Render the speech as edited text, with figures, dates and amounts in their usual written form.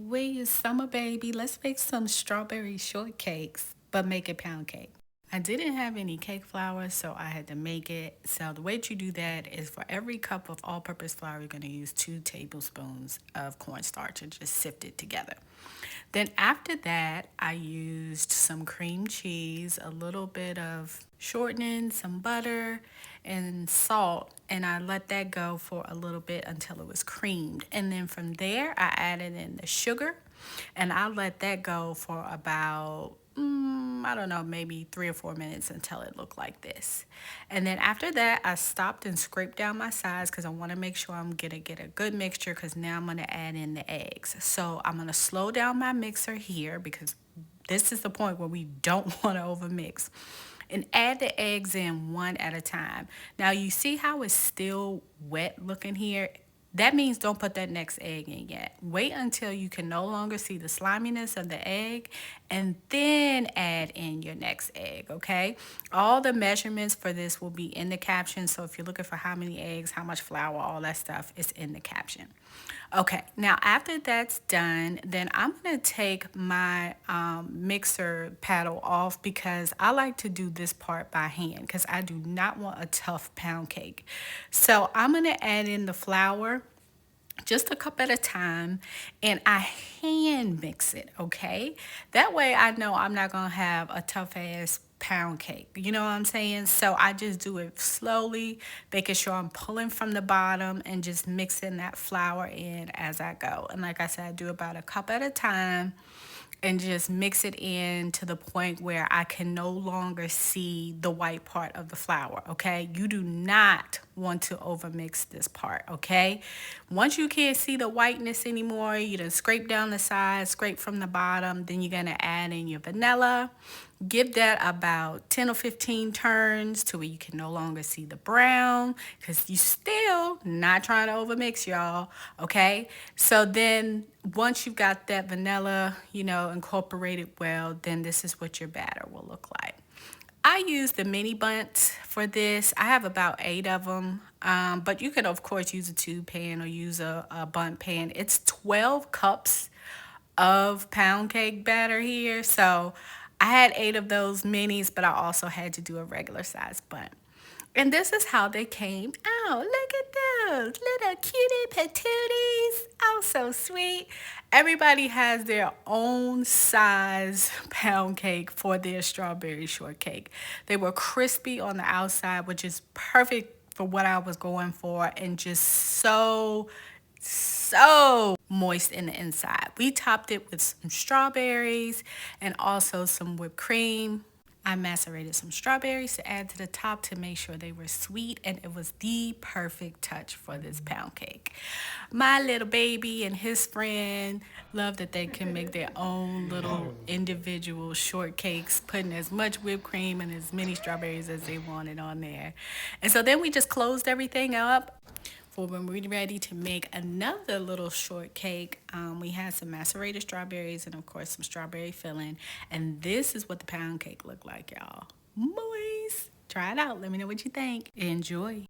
We is summer, baby. Let's make some strawberry shortcakes, but make it pound cake. I didn't have any cake flour, so I had to make it. So the way that you do that is for every cup of all-purpose flour, you're going to use 2 tablespoons of cornstarch and just sift it together. Then after that, I used some cream cheese, a little bit of shortening, some butter, and salt, and I let that go for a little bit until it was creamed. And then from there, I added in the sugar, and I let that go for about I don't know, maybe 3 or 4 minutes until it looked like this. And then after that, I stopped and scraped down my sides because I want to make sure I'm going to get a good mixture because now I'm going to add in the eggs. So I'm going to slow down my mixer here because this is the point where we don't want to overmix. And add the eggs in one at a time. Now you see how it's still wet looking here? That means don't put that next egg in yet. Wait until you can no longer see the sliminess of the egg and then add in your next egg, okay? All the measurements for this will be in the caption. So if you're looking for how many eggs, how much flour, all that stuff is in the caption. Okay, now after that's done, then I'm going to take my mixer paddle off because I like to do this part by hand because I do not want a tough pound cake. So I'm going to add in the flour just a cup at a time, and I hand mix it, okay? That way I know I'm not gonna have a tough ass pound cake. You know what I'm saying? So I just do it slowly, making sure I'm pulling from the bottom and just mixing that flour in as I go. And like I said, I do about a cup at a time and just mix it in to the point where I can no longer see the white part of the flour, okay? You do not want to overmix this part, okay? Once you can't see the whiteness anymore, you done scrape down the sides, scrape from the bottom, then you're gonna add in your vanilla. Give that about 10 or 15 turns to where you can no longer see the brown because you still not trying to overmix, y'all, okay? So then once you've got that vanilla, incorporated well, then this is what your batter will look like. I use the mini bunts for this. I have about 8 of them, but you can, of course, use a tube pan or use a bundt pan. It's 12 cups of pound cake batter here. So I had 8 of those minis, but I also had to do a regular size bundt. And this is how they came out. Look at those little cutie patooties. Oh, so sweet. Everybody has their own size pound cake for their strawberry shortcake. They were crispy on the outside, which is perfect for what I was going for, and just so moist in the inside. We topped it with some strawberries and also some whipped cream. I macerated some strawberries to add to the top to make sure they were sweet, and it was the perfect touch for this pound cake. My little baby and his friend love that they can make their own little individual shortcakes, putting as much whipped cream and as many strawberries as they wanted on there. And so then we just closed everything up for when we're ready to make another little shortcake. We had some macerated strawberries and, of course, some strawberry filling. And this is what the pound cake looked like, y'all. Moist. Try it out. Let me know what you think. Enjoy.